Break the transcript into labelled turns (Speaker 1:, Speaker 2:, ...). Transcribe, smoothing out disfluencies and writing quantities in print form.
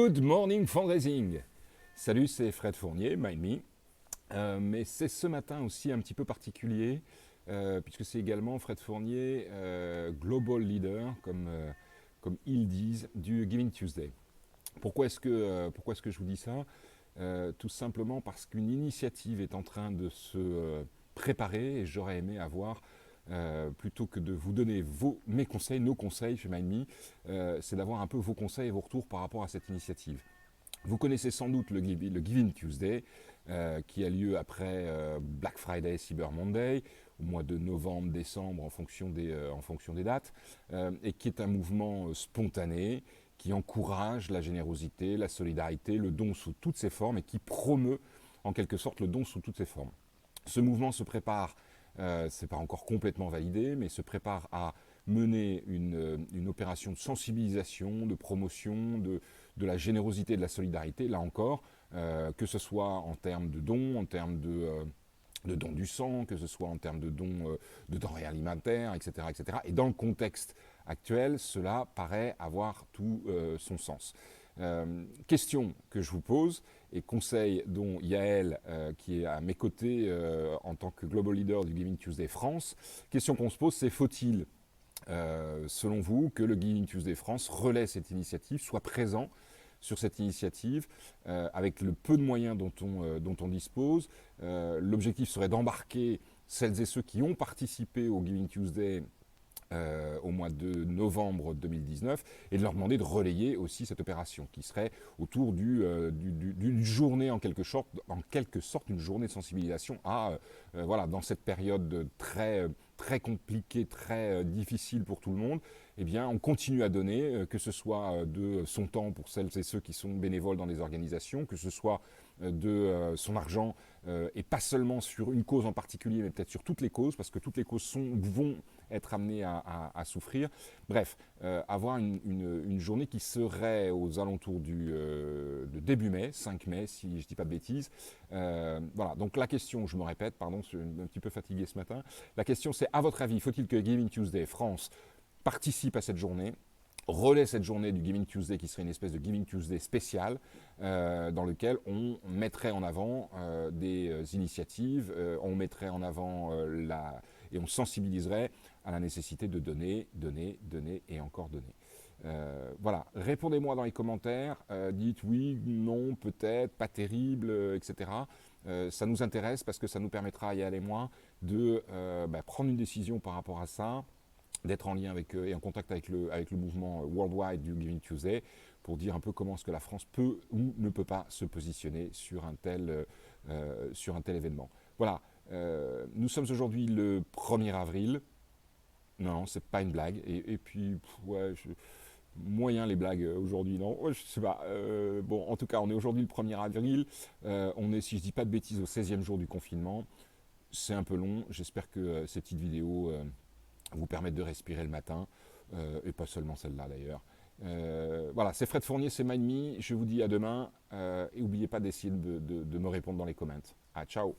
Speaker 1: Good morning fundraising. Salut, c'est Fred Fournier, Mind Me. Mais c'est ce matin aussi un petit peu particulier, puisque c'est également Fred Fournier, Global Leader, comme ils disent, du Giving Tuesday. Pourquoi est-ce que je vous dis ça? Tout simplement parce qu'une initiative est en train de se préparer et j'aurais aimé avoir, plutôt que de vous donner mes conseils, nos conseils chez Mind Me, c'est d'avoir un peu vos conseils et vos retours par rapport à cette initiative. Vous connaissez sans doute le Giving Tuesday, qui a lieu après Black Friday, Cyber Monday, au mois de novembre, décembre, en fonction des dates, et qui est un mouvement spontané, qui encourage la générosité, la solidarité, le don sous toutes ses formes, et qui promeut en quelque sorte le don sous toutes ses formes. Ce mouvement se prépare, c'est pas encore complètement validé, mais se prépare à mener une opération de sensibilisation, de promotion, de la générosité et de la solidarité, là encore, que ce soit en termes de dons, en termes de dons du sang, que ce soit en termes de dons de denrées alimentaires, etc., etc. Et dans le contexte actuel, cela paraît avoir tout son sens. Question que je vous pose et conseil dont Yael, qui est à mes côtés en tant que Global Leader du Giving Tuesday France, question qu'on se pose, c'est faut-il, selon vous, que le Giving Tuesday France relaie cette initiative, soit présent sur cette initiative, avec le peu de moyens dont on dispose. L'objectif serait d'embarquer celles et ceux qui ont participé au Giving Tuesday au mois de novembre 2019 et de leur demander de relayer aussi cette opération qui serait autour d'une journée en quelque sorte une journée de sensibilisation à voilà, dans cette période très compliquée, très difficile pour tout le monde, eh bien, on continue à donner, que ce soit de son temps pour celles et ceux qui sont bénévoles dans les organisations, que ce soit de son argent, et pas seulement sur une cause en particulier, mais peut-être sur toutes les causes, parce que toutes les causes vont être amenées à souffrir. Bref, avoir une journée qui serait aux alentours de début mai, 5 mai, si je ne dis pas de bêtises. Voilà, donc la question, je me répète, pardon, je suis un petit peu fatigué ce matin, la question c'est, à votre avis, faut-il que Giving Tuesday France participe à cette journée, relaie cette journée du Giving Tuesday qui serait une espèce de Giving Tuesday spécial dans lequel on mettrait en avant des initiatives, on mettrait en avant et on sensibiliserait à la nécessité de donner, donner, donner et encore donner. Voilà, répondez-moi dans les commentaires, dites oui, non, peut-être, pas terrible, etc. Ça nous intéresse parce que ça nous permettra, Yael et moi, de prendre une décision par rapport à ça, d'être en lien avec et en contact avec le mouvement worldwide du Giving Tuesday pour dire un peu comment est-ce que la France peut ou ne peut pas se positionner sur un tel événement. Voilà, nous sommes aujourd'hui le 1er avril. Non, c'est pas une blague. Et puis, ouais, moyen les blagues aujourd'hui, non, ouais, je sais pas. Bon, en tout cas, on est aujourd'hui le 1er avril. On est, si je dis pas de bêtises, au 16e jour du confinement. C'est un peu long. J'espère que ces petites vidéos vous permettent de respirer le matin, et pas seulement celle-là d'ailleurs. Voilà, c'est Fred Fournier, c'est Mind Me. Je vous dis à demain, et n'oubliez pas d'essayer de me répondre dans les commentaires. Ah, ciao.